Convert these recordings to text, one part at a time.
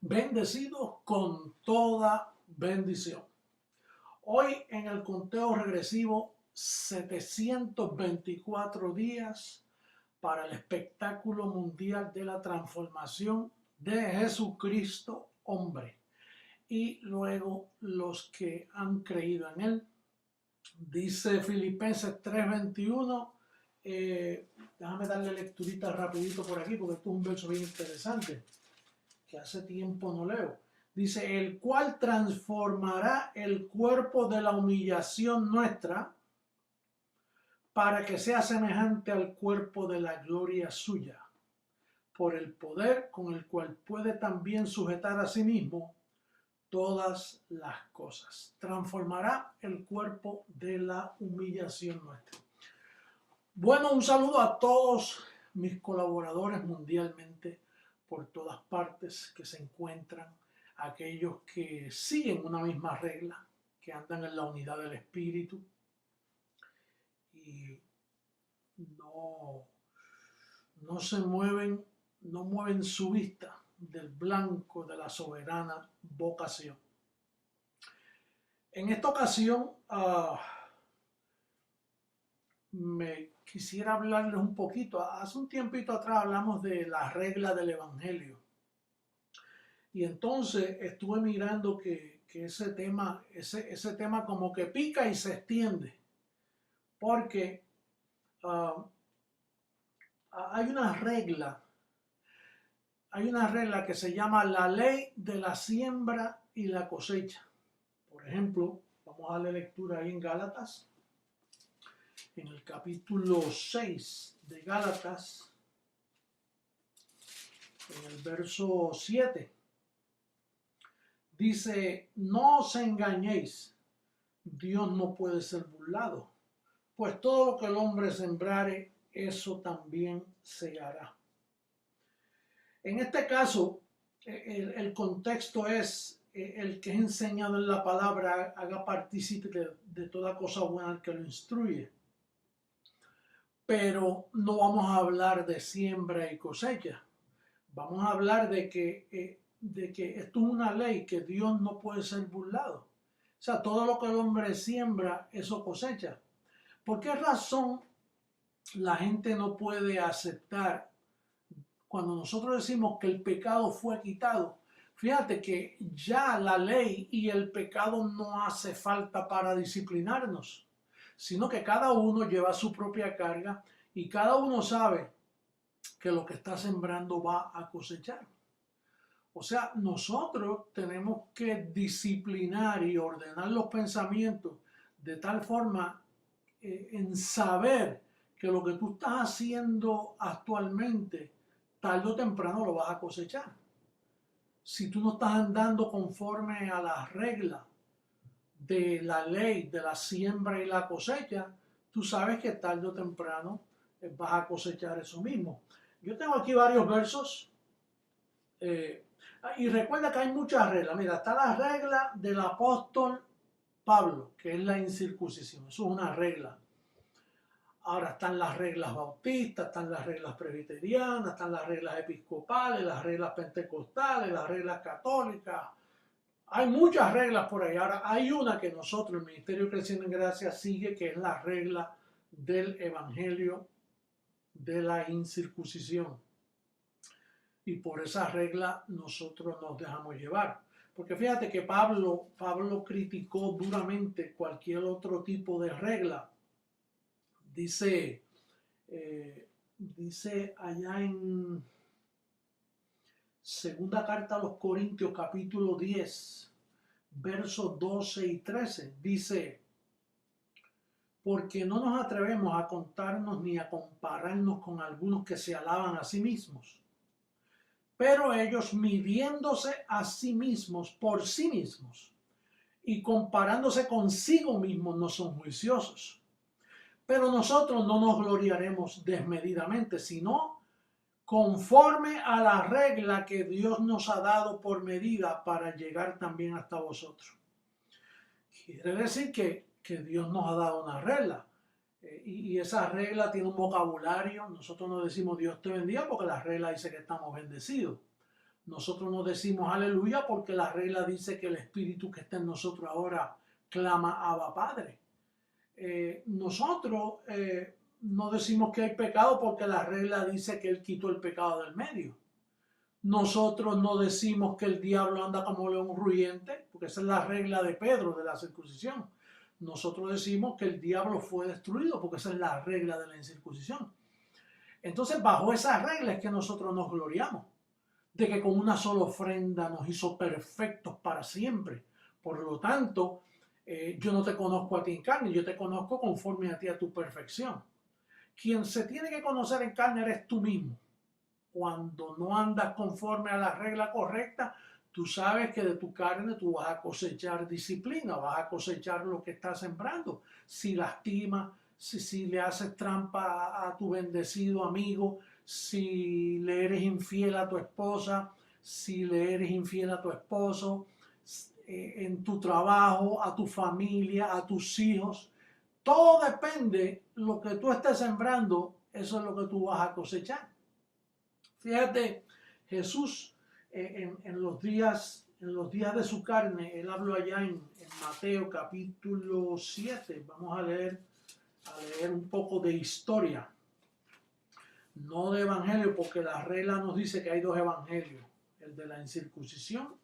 bendecidos con toda bendición. Hoy en el conteo regresivo, 724 días para el espectáculo mundial de la transformación de Jesucristo hombre y luego los que han creído en él. Dice Filipenses 3:21, déjame darle lecturita rapidito por aquí porque esto es un verso bien interesante que hace tiempo no leo. Dice, el cual transformará el cuerpo de la humillación nuestra para que sea semejante al cuerpo de la gloria suya, por el poder con el cual puede también sujetar a sí mismo todas las cosas. Transformará el cuerpo de la humillación nuestra. Bueno, un saludo a todos mis colaboradores mundialmente por todas partes que se encuentran, aquellos que siguen una misma regla, que andan en la unidad del Espíritu y no se mueven, no mueven su vista del blanco de la soberana vocación. En esta ocasión me quisiera hablarles un poquito. Hace un tiempito atrás hablamos de la regla del Evangelio. Y entonces estuve mirando que ese tema como que pica y se extiende. Porque hay una regla que se llama la ley de la siembra y la cosecha. Por ejemplo, vamos a darle lectura ahí en Gálatas. En el capítulo 6 de Gálatas, en el verso 7, dice, no os engañéis, Dios no puede ser burlado, pues todo lo que el hombre sembrare, eso también segará. En este caso, el contexto es el que es enseñado en la palabra haga partícipe de toda cosa buena al que lo instruye. Pero no vamos a hablar de siembra y cosecha. Vamos a hablar de que esto es una ley que Dios no puede ser burlado. O sea, todo lo que el hombre siembra, eso cosecha. ¿Por qué razón la gente no puede aceptar cuando nosotros decimos que el pecado fue quitado? Fíjate que ya la ley y el pecado no hace falta para disciplinarnos, sino que cada uno lleva su propia carga y cada uno sabe que lo que está sembrando va a cosechar. O sea, nosotros tenemos que disciplinar y ordenar los pensamientos de tal forma en saber que lo que tú estás haciendo actualmente, tarde o temprano lo vas a cosechar. Si tú no estás andando conforme a las reglas de la ley de la siembra y la cosecha, tú sabes que tarde o temprano vas a cosechar eso mismo. Yo tengo aquí varios versos y recuerda que hay muchas reglas. Mira, está la regla del apóstol Pablo, que es la incircuncisión. Eso es una regla. Ahora están las reglas bautistas, están las reglas presbiterianas, están las reglas episcopales, las reglas pentecostales, las reglas católicas. Hay muchas reglas por ahí. Ahora hay una que nosotros, el Ministerio Creciendo en Gracia, sigue, que es la regla del Evangelio de la incircuncisión. Y por esa regla nosotros nos dejamos llevar. Porque fíjate que Pablo criticó duramente cualquier otro tipo de regla. Dice allá en segunda carta a los Corintios capítulo 10, versos 12 y 13, dice, porque no nos atrevemos a contarnos ni a compararnos con algunos que se alaban a sí mismos, pero ellos midiéndose a sí mismos por sí mismos y comparándose consigo mismos no son juiciosos. Pero nosotros no nos gloriaremos desmedidamente, sino conforme a la regla que Dios nos ha dado por medida para llegar también hasta vosotros. Quiere decir que Dios nos ha dado una regla. Y esa regla tiene un vocabulario. Nosotros no decimos Dios te bendiga porque la regla dice que estamos bendecidos. Nosotros no decimos aleluya porque la regla dice que el Espíritu que está en nosotros ahora clama Abba Padre. Nosotros no decimos que hay pecado porque la regla dice que Él quitó el pecado del medio. Nosotros no decimos que el diablo anda como león rugiente, porque esa es la regla de Pedro de la circuncisión. Nosotros decimos que el diablo fue destruido, porque esa es la regla de la incircuncisión. Entonces, bajo esa regla es que nosotros nos gloriamos, de que con una sola ofrenda nos hizo perfectos para siempre. Por lo tanto, yo no te conozco a ti en carne, yo te conozco conforme a ti a tu perfección. Quien se tiene que conocer en carne eres tú mismo. Cuando no andas conforme a la regla correcta, tú sabes que de tu carne tú vas a cosechar disciplina, vas a cosechar lo que estás sembrando. Si lastimas, si le haces trampa a tu bendecido amigo, si le eres infiel a tu esposa, si le eres infiel a tu esposo, en tu trabajo, a tu familia, a tus hijos. Todo depende, lo que tú estés sembrando, eso es lo que tú vas a cosechar. Fíjate, Jesús en los días de su carne, él habló allá en Mateo capítulo 7. Vamos a leer un poco de historia, no de evangelio, porque la regla nos dice que hay dos evangelios, el de la incircuncisión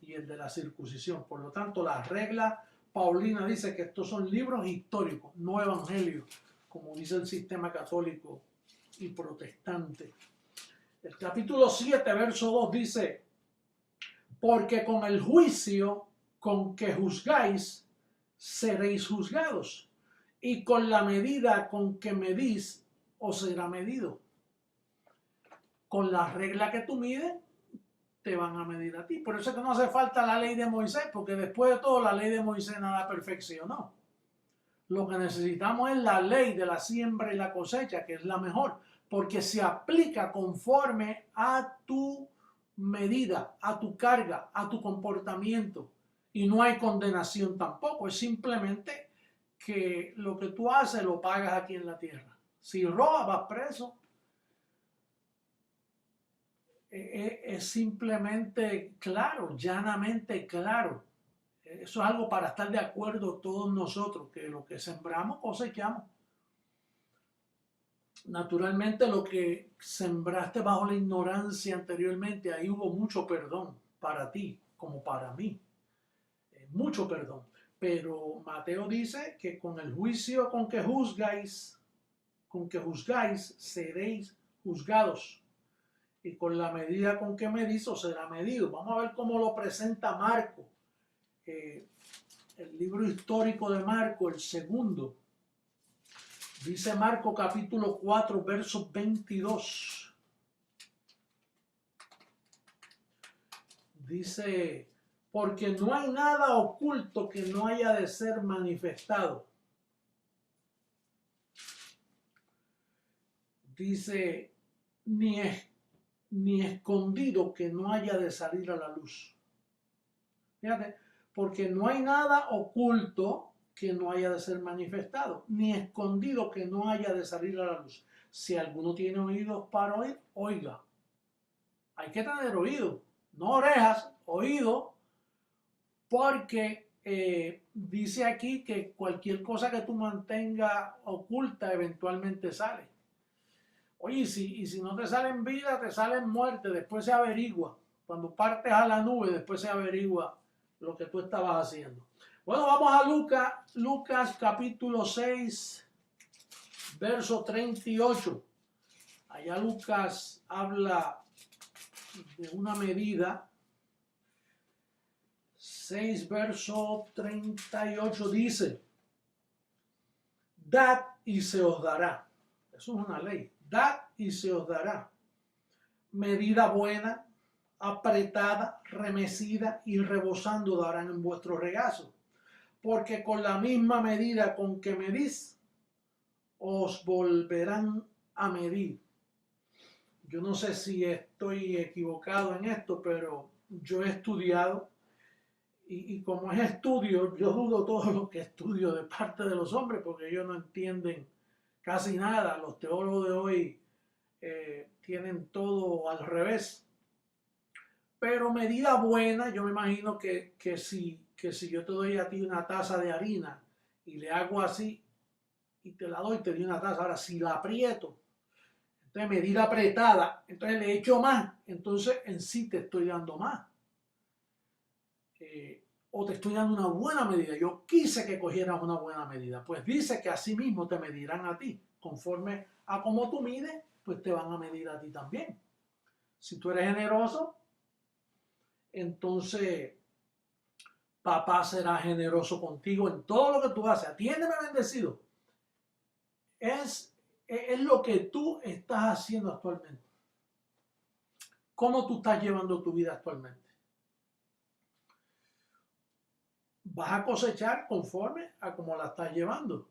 y el de la circuncisión. Por lo tanto, la regla paulina dice que estos son libros históricos, no evangelios, como dice el sistema católico y protestante. El capítulo 7, verso 2 dice: porque con el juicio con que juzgáis, seréis juzgados, y con la medida con que medís, os será medido. Con la regla que tú mides, te van a medir a ti. Por eso es que no hace falta la ley de Moisés, porque después de todo la ley de Moisés nada perfeccionó. Lo que necesitamos es la ley de la siembra y la cosecha, que es la mejor, porque se aplica conforme a tu medida, a tu carga, a tu comportamiento. Y no hay condenación tampoco, es simplemente que lo que tú haces lo pagas aquí en la tierra. Si robas, vas preso. Es simplemente claro, llanamente claro. Eso es algo para estar de acuerdo todos nosotros, que lo que sembramos cosechamos. Naturalmente lo que sembraste bajo la ignorancia anteriormente, ahí hubo mucho perdón para ti como para mí. Mucho perdón. Pero Mateo dice que con el juicio con que juzgáis, seréis juzgados. Y con la medida con que medís, os será medido. Vamos a ver cómo lo presenta Marco. El libro histórico de Marco, el segundo. Dice Marco capítulo 4, verso 22. Dice: porque no hay nada oculto que no haya de ser manifestado. Dice, ni escondido que no haya de salir a la luz. Fíjate, porque no hay nada oculto que no haya de ser manifestado, ni escondido que no haya de salir a la luz. Si alguno tiene oídos para oír, oiga. Hay que tener oído, no orejas, oído, porque dice aquí que cualquier cosa que tú mantengas oculta eventualmente sale. Oye, y si no te sale en vida, te sale en muerte, después se averigua. Cuando partes a la nube, después se averigua lo que tú estabas haciendo. Bueno, vamos a Lucas capítulo 6, verso 38. Allá Lucas habla de una medida. 6, verso 38 dice: dad y se os dará. Eso es una ley. Dad y se os dará. Medida buena, apretada, remecida y rebosando darán en vuestro regazo. Porque con la misma medida con que medís, os volverán a medir. Yo no sé si estoy equivocado en esto, pero yo he estudiado y como es estudio, yo dudo todo lo que estudio de parte de los hombres, porque ellos no entienden casi nada. Los teólogos de hoy tienen todo al revés. Pero medida buena, yo me imagino que si yo te doy a ti una taza de harina y le hago así y te la doy, te doy una taza. Ahora, si la aprieto, entonces medida apretada, entonces le echo más, entonces en sí te estoy dando más. O te estoy dando una buena medida. Yo quise que cogieras una buena medida. Pues dice que así mismo te medirán a ti. Conforme a cómo tú mides, pues te van a medir a ti también. Si tú eres generoso, entonces papá será generoso contigo en todo lo que tú haces. Atiéndeme, bendecido. Es lo que tú estás haciendo actualmente. ¿Cómo tú estás llevando tu vida actualmente? Vas a cosechar conforme a cómo la estás llevando.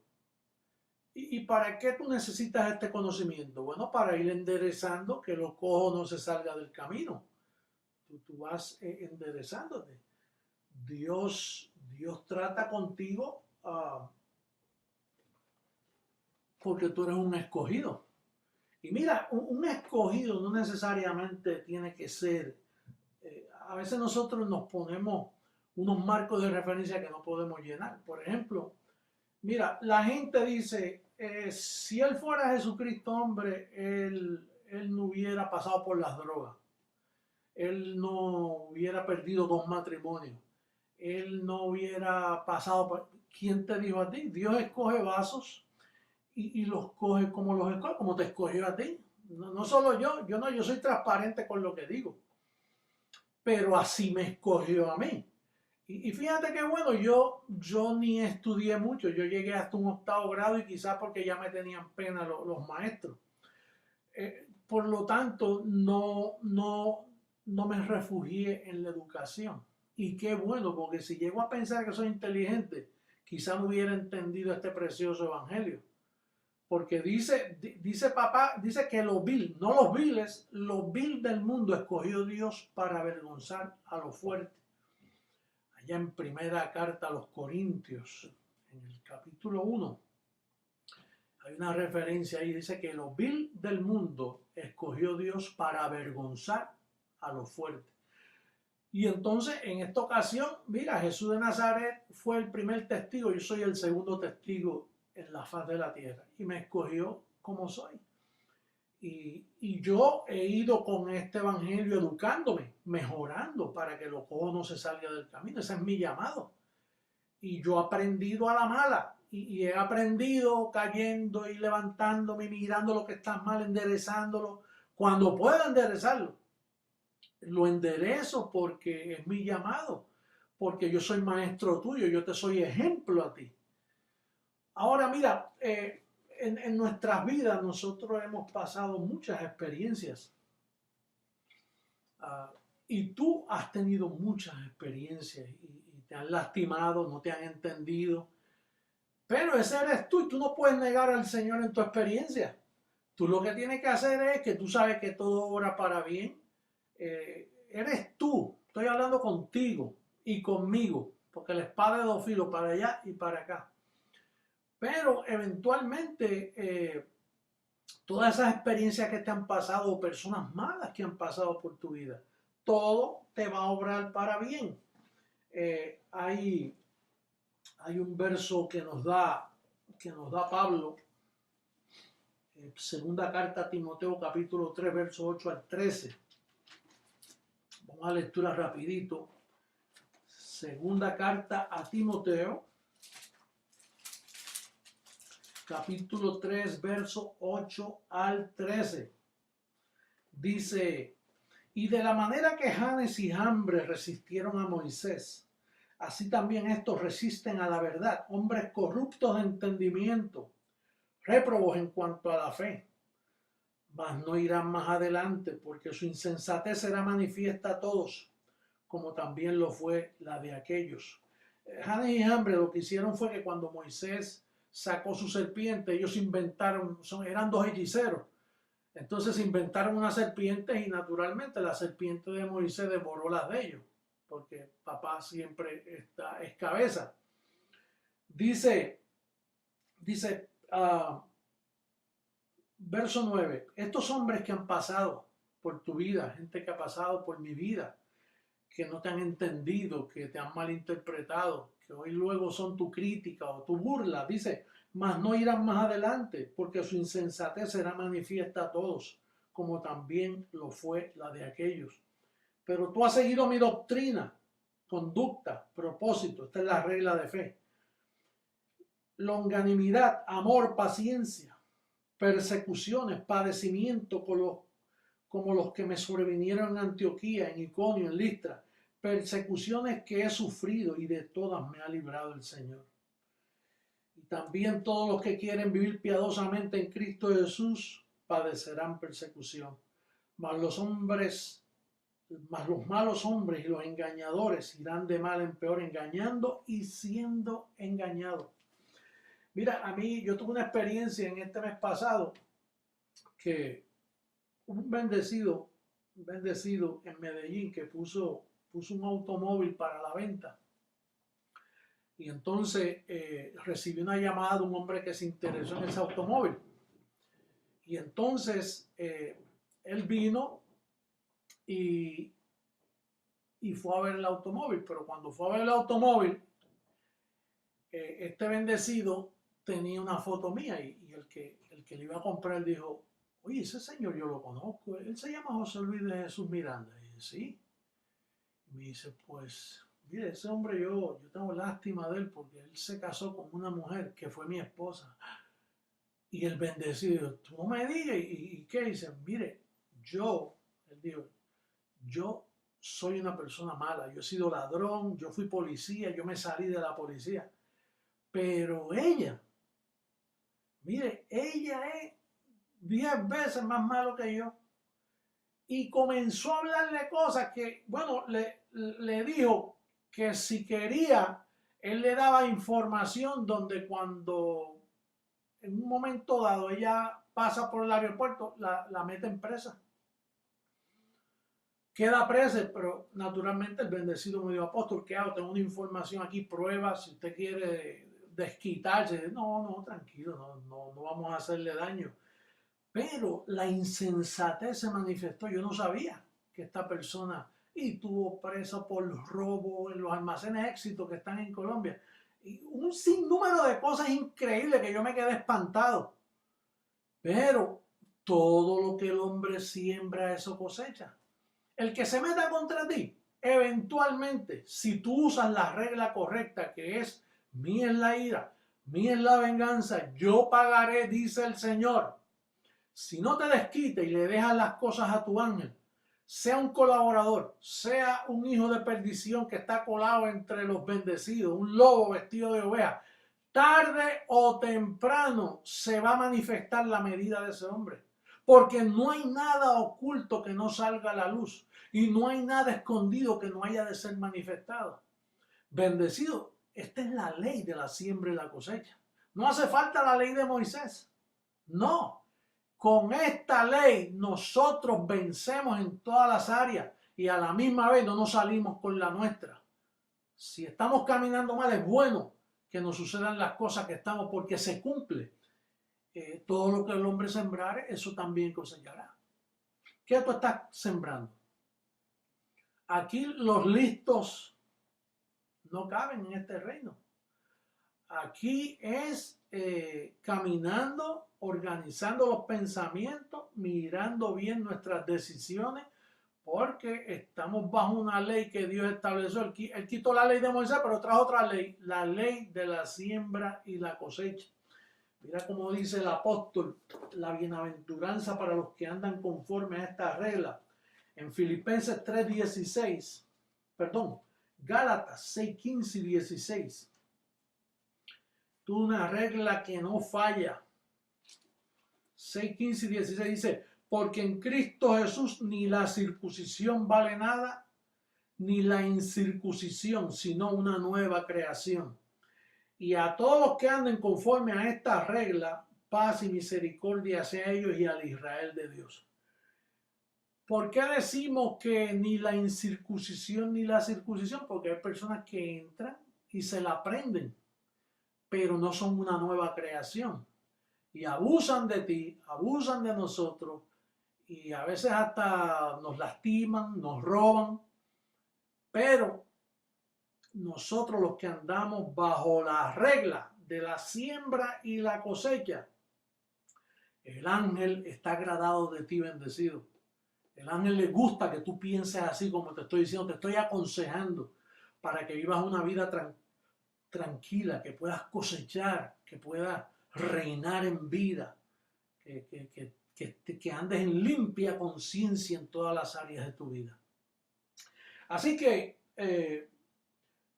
¿Y para qué tú necesitas este conocimiento? Bueno, para ir enderezando que lo cojo no se salga del camino. Tú vas enderezándote. Dios trata contigo porque tú eres un escogido. Y mira, un escogido no necesariamente tiene que ser. A veces nosotros nos ponemos unos marcos de referencia que no podemos llenar. Por ejemplo, mira, la gente dice, si él fuera Jesucristo hombre, él no hubiera pasado por las drogas. Él no hubiera perdido 2 matrimonios. Él no hubiera pasado por... ¿Quién te dijo a ti? Dios escoge vasos y los coge como los escoge, como te escogió a ti. No solo yo soy transparente con lo que digo, pero así me escogió a mí. Y fíjate que bueno, yo ni estudié mucho, yo llegué hasta un 8º grado y quizás porque ya me tenían pena los maestros. Por lo tanto, no me refugié en la educación. Y qué bueno, porque si llego a pensar que soy inteligente, quizá no hubiera entendido este precioso evangelio. Porque dice papá, dice que los vil, no los viles, los vil del mundo escogió Dios para avergonzar a los fuertes. Allá en primera carta a los Corintios, en el capítulo 1, hay una referencia ahí, dice que los vil del mundo escogió Dios para avergonzar a los fuertes. Y entonces, en esta ocasión, mira, Jesús de Nazaret fue el primer testigo, yo soy el segundo testigo en la faz de la tierra, y me escogió como soy. Y yo he ido con este evangelio educándome, mejorando para que lo cojo no se salga del camino. Ese es mi llamado. Y yo he aprendido a la mala. Y he aprendido cayendo y levantándome, mirando lo que está mal, enderezándolo. Cuando pueda enderezarlo, lo enderezo porque es mi llamado. Porque yo soy maestro tuyo, yo te soy ejemplo a ti. Ahora mira, en nuestras vidas nosotros hemos pasado muchas experiencias y tú has tenido muchas experiencias y te han lastimado, no te han entendido, pero ese eres tú y tú no puedes negar al Señor en tu experiencia. Tú lo que tienes que hacer es que tú sabes que todo obra para bien. Eres tú, estoy hablando contigo y conmigo, porque la espada de 2 filos para allá y para acá. Pero eventualmente todas esas experiencias que te han pasado, personas malas que han pasado por tu vida, todo te va a obrar para bien. Hay un verso que nos da Pablo, segunda carta a Timoteo, capítulo 3, verso 8 al 13. Vamos a lectura rapidito. Segunda carta a Timoteo, capítulo 3, verso 8 al 13. Dice, y de la manera que Janes y Jambres resistieron a Moisés, así también estos resisten a la verdad, hombres corruptos de entendimiento, réprobos en cuanto a la fe, mas no irán más adelante, porque su insensatez será manifiesta a todos, como también lo fue la de aquellos. Janes y Jambres lo que hicieron fue que cuando Moisés sacó su serpiente, ellos inventaron, eran 2 hechiceros. Entonces inventaron una serpiente y naturalmente la serpiente de Moisés devoró las de ellos, porque papá siempre es cabeza. Dice, verso 9, estos hombres que han pasado por tu vida, gente que ha pasado por mi vida, que no te han entendido, que te han malinterpretado, que hoy luego son tu crítica o tu burla. Dice, mas no irán más adelante, porque su insensatez será manifiesta a todos, como también lo fue la de aquellos. Pero tú has seguido mi doctrina, conducta, propósito. Esta es la regla de fe. Longanimidad, amor, paciencia, persecuciones, padecimiento como los que me sobrevinieron en Antioquía, en Iconio, en Listra, persecuciones que he sufrido y de todas me ha librado el Señor. Y también todos los que quieren vivir piadosamente en Cristo Jesús padecerán persecución. Mas los malos hombres y los engañadores irán de mal en peor, engañando y siendo engañados. Mira, a mí, yo tuve una experiencia en este mes pasado que un bendecido en Medellín que puso un automóvil para la venta. Y entonces recibí una llamada de un hombre que se interesó en ese automóvil. Y entonces él vino y fue a ver el automóvil. Pero cuando fue a ver el automóvil, este bendecido tenía una foto mía y el que le iba a comprar dijo, oye, ese señor yo lo conozco, él se llama José Luis de Jesús Miranda. Y dije, sí. Y me dice, pues, mire, ese hombre yo tengo lástima de él porque él se casó con una mujer que fue mi esposa. Y el bendecido, tú no me digas, ¿y qué? Dice, mire, él dijo, yo soy una persona mala, yo he sido ladrón, yo fui policía, yo me salí de la policía. Pero ella, mire, ella es 10 veces más malo que yo. Y comenzó a hablarle cosas que, bueno, le dijo que si quería, él le daba información donde cuando en un momento dado ella pasa por el aeropuerto, la meten presa. Queda presa, pero naturalmente el bendecido me dijo, apóstol, ¿qué hago? Tengo una información aquí, pruebas, si usted quiere desquitarse. No, tranquilo, no vamos a hacerle daño. Pero la insensatez se manifestó. Yo no sabía que esta persona y tuvo presa por robo en los almacenes Éxito que están en Colombia. Y un sinnúmero de cosas increíbles que yo me quedé espantado. Pero todo lo que el hombre siembra, eso cosecha. El que se meta contra ti, eventualmente, si tú usas la regla correcta, que es mía es la ira, mía es la venganza, yo pagaré, dice el Señor. Si no te desquites y le dejas las cosas a tu ángel, sea un colaborador, sea un hijo de perdición que está colado entre los bendecidos, un lobo vestido de oveja, tarde o temprano se va a manifestar la medida de ese hombre. Porque no hay nada oculto que no salga a la luz y no hay nada escondido que no haya de ser manifestado. Bendecido, esta es la ley de la siembra y la cosecha. No hace falta la ley de Moisés. No. Con esta ley nosotros vencemos en todas las áreas y a la misma vez no nos salimos con la nuestra. Si estamos caminando mal, es bueno que nos sucedan las cosas que estamos porque se cumple. Todo lo que el hombre sembrare, eso también cosechará. ¿Qué tú estás sembrando? Aquí los listos no caben en este reino. Aquí es caminando, organizando los pensamientos, mirando bien nuestras decisiones, porque estamos bajo una ley que Dios estableció. Él quitó la ley de Moisés, pero trajo otra ley, la ley de la siembra y la cosecha. Mira cómo dice el apóstol, la bienaventuranza para los que andan conforme a esta regla. En Filipenses 3:16, Gálatas 6:15 y 16. Una regla que no falla. 6:15 y 16 dice, porque en Cristo Jesús ni la circuncisión vale nada, ni la incircuncisión, sino una nueva creación. Y a todos los que anden conforme a esta regla, paz y misericordia hacia ellos y al Israel de Dios. ¿Por qué decimos que ni la incircuncisión ni la circuncisión? Porque hay personas que entran y se la aprenden, pero no son una nueva creación. Y abusan de ti, abusan de nosotros, y a veces hasta nos lastiman, nos roban. Pero nosotros los que andamos bajo la regla de la siembra y la cosecha, el ángel está agradado de ti, bendecido. El ángel le gusta que tú pienses así como te estoy diciendo, te estoy aconsejando para que vivas una vida tranquila, que puedas cosechar, que puedas reinar en vida, que andes en limpia conciencia en todas las áreas de tu vida. Así que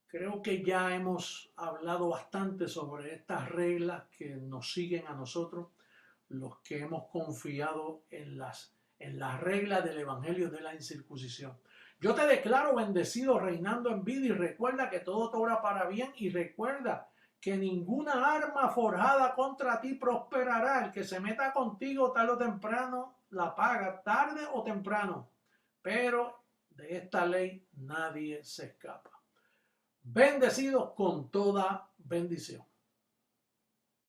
creo que ya hemos hablado bastante sobre estas reglas que nos siguen a nosotros, los que hemos confiado en las reglas del Evangelio de la incircuncisión. Yo te declaro bendecido, reinando en vida, y recuerda que todo te obra para bien, y recuerda que ninguna arma forjada contra ti prosperará. El que se meta contigo tarde o temprano la paga, tarde o temprano, pero de esta ley nadie se escapa. Bendecidos con toda bendición.